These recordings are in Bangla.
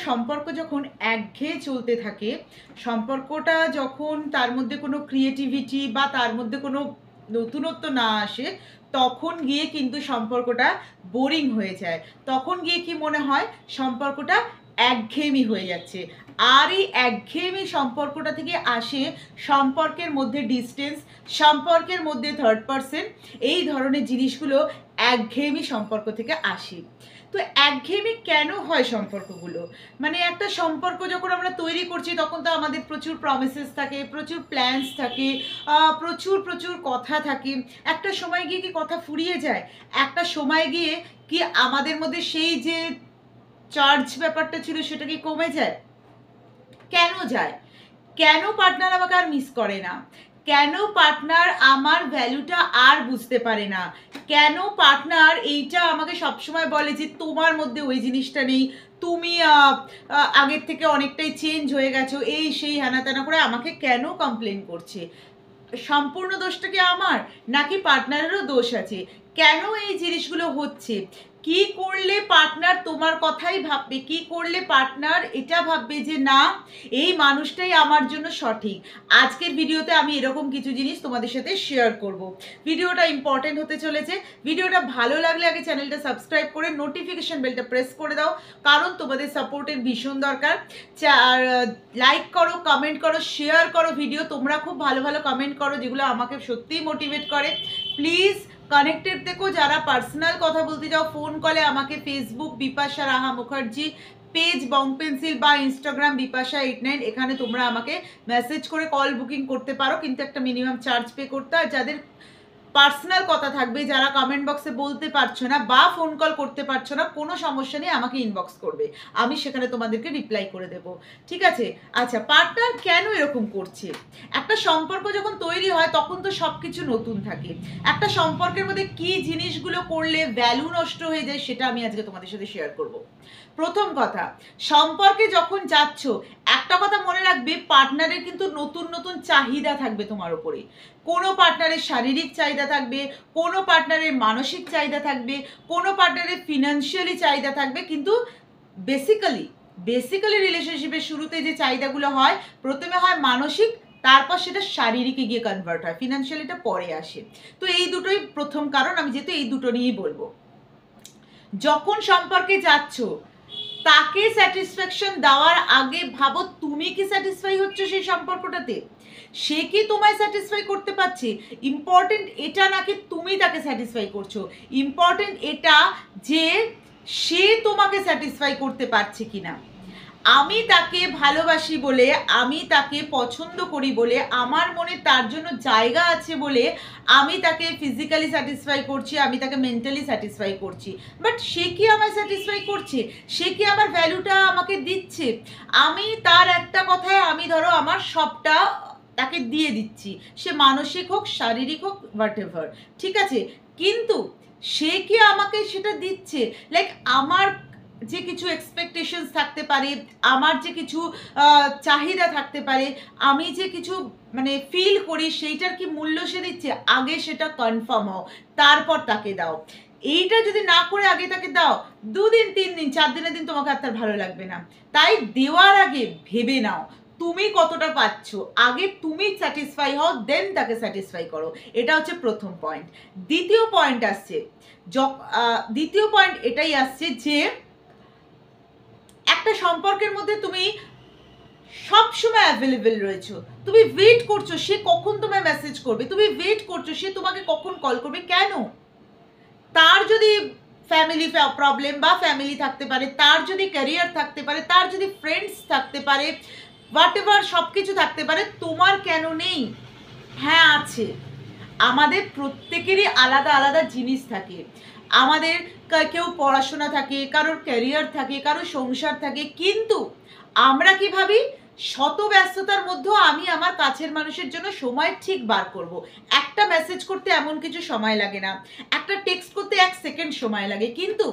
সম্পর্ক যখন একঘেয়ে চলতে থাকে, সম্পর্কটা যখন তার মধ্যে কোনো ক্রিয়েটিভিটি বা তার মধ্যে কোনো নতুনত্ব না আসে, তখন গিয়ে কিন্তু সম্পর্কটা বোরিং হয়ে যায়। তখন গিয়ে কি মনে হয় সম্পর্কটা একঘেয়েমি হয়ে যাচ্ছে। আর এই একঘেয়েমি সম্পর্কটা থেকে আসে সম্পর্কের মধ্যে ডিস্টেন্স, সম্পর্কের মধ্যে থার্ড পারসন, এই ধরনের জিনিসগুলো একঘেয়েমি সম্পর্ক থেকে আসে। তো একঘেয়েমি কেন হয় সম্পর্কগুলো? মানে একটা সম্পর্ক যখন আমরা তৈরি করছি তখন তো আমাদের প্রচুর প্রমিসেস থাকে, প্রচুর প্ল্যানস থাকে, প্রচুর প্রচুর কথা থাকে। একটা সময় গিয়ে কি কথা ফুরিয়ে যায়? একটা সময় গিয়ে কি আমাদের মধ্যে সেই যে চার্জ ব্যাপারটা ছিল সেটা কি কমে যায়? কেন যায়? কেন পার্টনার আমাকে আর মিস করে না? কেন পার্টনার আমার ভ্যালুটা আর বুঝতে পারে না? কেন পার্টনার এইটা আমাকে সবসময় বলে যে তোমার মধ্যে ওই জিনিসটা নেই, তুমি আগের থেকে অনেকটাই চেঞ্জ হয়ে গেছো, এই সেই হ্যানা ত্যানা করে আমাকে কেন কমপ্লেন করছে? সম্পূর্ণ দোষটা কি আমার, নাকি পার্টনারেরও দোষ আছে? কেন এই জিনিসগুলো হচ্ছে? কি করলে পার্টনার তোমার কথাই ভাববে? কি করলে পার্টনার এটা ভাববে যে না, এই মানুষটাই আমার জন্য সঠিক? আজকের ভিডিওতে আমি এরকম কিছু জিনিস তোমাদের সাথে শেয়ার করব। ভিডিওটা ইম্পর্টেন্ট হতে চলেছে। ভিডিওটা ভালো লাগলে আগে চ্যানেলটা সাবস্ক্রাইব করে নোটিফিকেশন বেলটা প্রেস করে দাও, কারণ তোমাদের সাপোর্টের ভীষণ দরকার। আর লাইক করো, কমেন্ট করো, শেয়ার করো ভিডিও। তোমরা খুব ভালো ভালো কমেন্ট করো যেগুলো আমাকে সত্যিই মোটিভেট করে। প্লিজ কানেক্টেড দেখো। যারা পার্সোনাল কথা বলতে চাও ফোন কলে আমাকে ফেসবুক বিপাশা রাহা মুখার্জি পেজ বং পেন্সিল বা ইনস্টাগ্রাম বিপাশা 89, এখানে তোমরা আমাকে মেসেজ করে কল বুকিং করতে পারো, কিন্তু একটা মিনিমাম চার্জ পে করতে। আর যাদের পার্সোনাল কথা থাকবে, যারা কমেন্ট বক্সে বলতে পারছো না বা ফোন কল করতে পারছো না, কোনো সমস্যা নেই, আমাকে ইনবক্স করবে, আমি সেখানে তোমাদেরকে রিপ্লাই করে দেব। ঠিক আছে? আচ্ছা, পার্টনার কেন এরকম করছে? একটা সম্পর্ক যখন তৈরি হয় তখন তো সব কিছু নতুন থাকে। একটা সম্পর্কের মধ্যে কি জিনিসগুলো করলে ভ্যালু নষ্ট হয়ে যায় সেটা আমি আজকে তোমাদের সাথে শেয়ার করব। প্রথম কথা, সম্পর্কে যখন যাচ্ছ একটা কথা মনে রাখবে, পার্টনারের কিন্তু নতুন নতুন চাহিদা থাকবে তোমার উপরে। কোনো পার্টনারের শারীরিক চাহিদা থাকবে, কোনো পার্টনারের মানসিক চাহিদা থাকবে, কোনো পার্টনারের ফিনান্সিয়ালি চাহিদা থাকবে। কিন্তু বেসিক্যালি রিলেশনশিপের শুরুতে যে চাহিদাগুলো হয়, প্রথমে হয় মানসিক, তারপর সেটা শারীরিকে গিয়ে কনভার্ট হয়, ফিনান্সিয়ালিটা পরে আসে। তো এই দুটোই প্রথম কারণ, আমি যেহেতু এই দুটো নিয়েই বলবো। যখন সম্পর্কে যাচ্ছ তাকে স্যাটিসফ্যাকশন দেওয়ার আগে ভাবো তুমি কি স্যাটিসফাই হচ্ছ সেই সম্পর্কটাতে? সে কি তোমায় স্যাটিসফাই করতে পারছে? ইম্পর্টেন্ট এটা নাকি তুমি তাকে স্যাটিসফাই করছো। ইম্পর্টেন্ট এটা যে সে তোমাকে স্যাটিসফাই করতে পারছে কিনা। আমি তাকে ভালোবাসি বলে, আমি তাকে পছন্দ করি বলে, আমার মনে তার জন্য জায়গা আছে বলে আমি তাকে ফিজিক্যালি স্যাটিসফাই করছি, আমি তাকে মেন্টালি স্যাটিসফাই করছি। বাট সে কি আমায় স্যাটিসফাই করছে? সে কি আমার ভ্যালুটা আমাকে দিচ্ছে? আমি তার একটা কথায় আমি ধরো আমার সবটা তাকে দিয়ে দিচ্ছি, সে মানসিক হোক, শারীরিক হোক, হোয়াটএভার, ঠিক আছে? কিন্তু সে কি আমাকে সেটা দিচ্ছে? লাইক আমার যে কিছু এক্সপেকটেশনস থাকতে পারে, আমার যে কিছু চাহিদা থাকতে পারে, আমি যে কিছু মানে ফিল করি, সেইটার কি মূল্য সে দিচ্ছে? আগে সেটা কনফার্ম হও, তারপর তাকে দাও। এইটা যদি না করে আগে তাকে দাও, 2 দিন 3 দিন 4 দিনের দিন তোমাকে আর তার ভালো লাগবে না। তাই দেওয়ার আগে ভেবে নাও তুমি কতটা পাচ্ছ। আগে তুমি স্যাটিসফাই হও, দেন তাকে স্যাটিসফাই করো। এটা হচ্ছে প্রথম পয়েন্ট। দ্বিতীয় পয়েন্ট এটাই আসছে যে একটা সম্পর্কের মধ্যে তুমি সব সময় অ্যাভেলেবেল রয়েছো, তুমি ওয়েট করছো সে কখন তোমায় মেসেজ করবে, তুমি ওয়েট করছো সে তোমাকে কখন কল করবে। কেন? তার যদি ফ্যামিলি প্রবলেম বা ফ্যামিলি থাকতে পারে, তার যদি ক্যারিয়ার থাকতে পারে, তার যদি ফ্রেন্ডস থাকতে পারে, হোয়াটএভার সব কিছু থাকতে পারে, তোমার কেন নেই? হ্যাঁ আছে। আমাদের প্রত্যেকেরই আলাদা আলাদা জিনিস থাকে। আমাদের কেউ পড়াশোনা থাকে, কারোর ক্যারিয়ার থাকে, কারোর সংসার থাকে, কিন্তু আমরা কি ভাবি শত ব্যস্ততার মধ্যেও আমি আমার কাছের মানুষের জন্য সময় ঠিক বার করব। একটা মেসেজ করতে এমন কিছু সময় লাগে না, একটা টেক্সট করতে 1 সেকেন্ড সময় লাগে। কিন্তু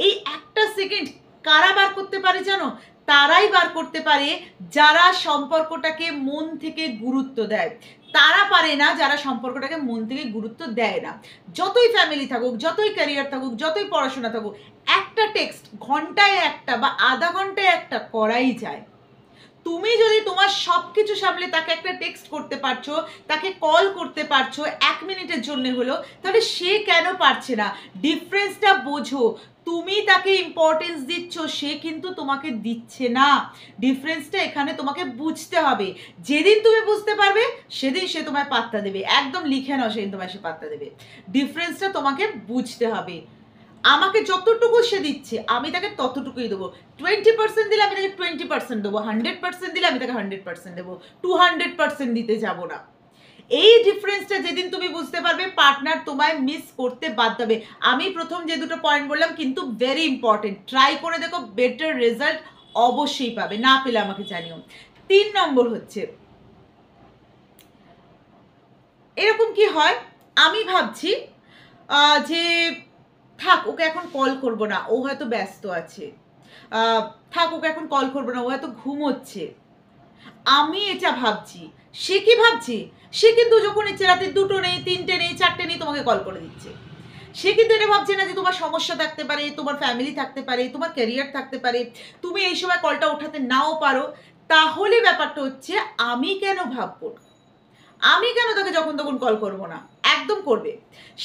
এই একটা সেকেন্ড কারা বার করতে পারে জানো? তারাই বার করতে পারে যারা সম্পর্কটাকে মন থেকে গুরুত্ব দেয়। তারা পারে না যারা সম্পর্কটাকে মন থেকে গুরুত্ব দেয় না। যতই ফ্যামিলি থাকুক, যতই ক্যারিয়ার থাকুক, যতই পড়াশোনা থাকুক, একটা টেক্সট ঘন্টায় একটা বা আধা ঘন্টায় মোটামুটি একটা করাই যায়। তুমি যদি তোমার সব কিছু সামলে তাকে একটা টেক্সট করতে পারছো, তাকে কল করতে পারছো 1 মিনিটের জন্য হলো, তাহলে সে কেন পারছে না? ডিফারেন্সটা বোঝো। তুমি তাকে ইম্পর্টেন্স দিচ্ছ, সে কিন্তু তোমাকে দিচ্ছে না। ডিফারেন্সটা এখানে তোমাকে বুঝতে হবে। যেদিন তুমি বুঝতে পারবে সেদিন সে তোমায় পাত্তা দেবে। একদম লিখে নাও, সেদিন তোমায় সে পাত্তা দেবে। ডিফারেন্সটা তোমাকে বুঝতে হবে। আমাকে যতটুকু সে দিচ্ছে আমি তাকে ততটুকুই দেবো। 20% দিলে আমি তাকে 20% দেবো, 100% দিলে আমি তাকে 100% দেবো, 200% দিতে যাব না। এই ডিফারেন্সটা যেদিন তুমি বুঝতে পারবে, পার্টনার তোমায় মিস করতে বাধ্য হবে। আমি প্রথম যে দুটো পয়েন্ট বললাম কিন্তু ভেরি ইম্পর্টেন্ট, ট্রাই করে দেখো, বেটার রেজাল্ট অবশ্যই পাবে। না পেলে আমাকে জানিও। 3 নম্বর হচ্ছে, এরকম কি হয়, আমি ভাবছি যে থাক ওকে এখন কল করবো না, ও হয়তো ব্যস্ত আছে, থাক ওকে এখন কল করবো না, ও হয়তো ঘুমোচ্ছে। আমি এটা ভাবছি, সে কি ভাবছে? সে কিন্তু যখন ইচ্ছে রাতে 2টো নেই, 3টে নেই, 4টে নেই তোমাকে কল করে দিচ্ছে। সে কিন্তু এটা ভাবছে না যে তোমার সমস্যা থাকতে পারে, তোমার ফ্যামিলি থাকতে পারে, তোমার ক্যারিয়ার থাকতে পারে, তুমি এই সময় কলটা ওঠাতে নাও পারো। তাহলে ব্যাপারটা হচ্ছে, আমি কেন ভাববো না? আমি কেন তাকে যখন তখন কল করব না? একদম করবে।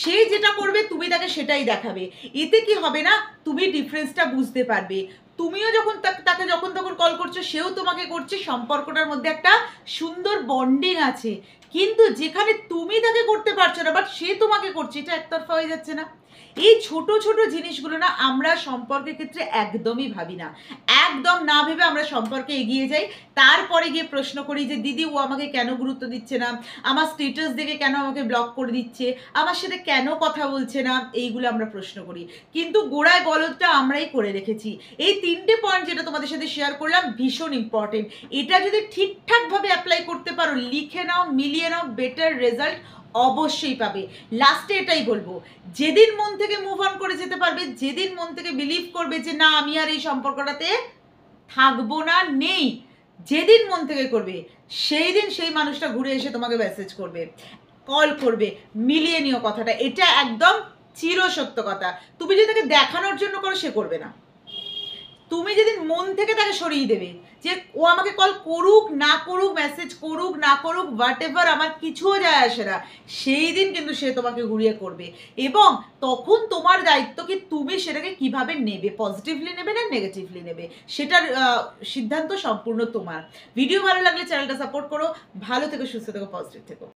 সে যেটা করবে তুমি তাকে সেটাই দেখাবে। এতে কি হবে না, তুমি ডিফারেন্সটা বুঝতে পারবে। তুমিও যখন তাকে যখন তখন কল করছো, সেও তোমাকে করছে, সম্পর্কটার মধ্যে একটা সুন্দর বন্ডিং আছে। কিন্তু যেখানে তুমি তাকে করতে পারছো না বাট সে তোমাকে করছে, এটা একতরফা হয়ে যাচ্ছে না? এই ছোট ছোট জিনিসগুলো না আমরা সম্পর্কের ক্ষেত্রে একদমই ভাবি না। একদম না ভেবে আমরা সম্পর্কে এগিয়ে যাই। তারপরে গিয়ে প্রশ্ন করি যে দিদি ও আমাকে কেন গুরুত্ব দিচ্ছে না, আমার স্ট্যাটাস দেখে কেন আমাকে ব্লক করে দিচ্ছে, আমার সাথে কেন কথা বলছে না, এইগুলো আমরা প্রশ্ন করি। কিন্তু গোড়ায় গলদটা আমরাই করে রেখেছি। এই 3টে পয়েন্ট যেটা তোমাদের সাথে শেয়ার করলাম ভীষণ ইম্পর্টেন্ট। এটা যদি ঠিকঠাকভাবে অ্যাপ্লাই করতে পারো, লিখে নাও, মিলিয়ে নাও, বেটার রেজাল্ট অবশ্যই পাবে। লাস্টে এটাই বলবো, যেদিন মন থেকে মুভ অন করে যেতে পারবে, যেদিন মন থেকে বিলিভ করবে যে না আমি আর এই সম্পর্কটাতে থাকবো না, নেই, যেদিন মন থেকে করবে, সেই দিন সেই মানুষটা ঘুরে এসে তোমাকে মেসেজ করবে, কল করবে। মিলিয়ে নিও কথাটা, এটা একদম চিরসত্য কথা। তুমি যদি তাকে দেখানোর জন্য করো, সে করবে না। তুমি যেদিন মন থেকে তাকে সরিয়ে দেবে যে ও আমাকে কল করুক না করুক, মেসেজ করুক না করুক, হোয়াট এভার, আমার কিছুও যায় আসে না, সেই দিন কিন্তু সে তোমাকে ঘুরিয়ে করবে। এবং তখন তোমার দায়িত্ব কি তুমি সেটাকে কিভাবে নেবে, পজিটিভলি নেবে না নেগেটিভলি নেবে, সেটার সিদ্ধান্ত সম্পূর্ণ তোমার। ভিডিও ভালো লাগলে চ্যানেলটা সাপোর্ট করো। ভালো থেকো, সুস্থ থেকো, পজিটিভ থেকো।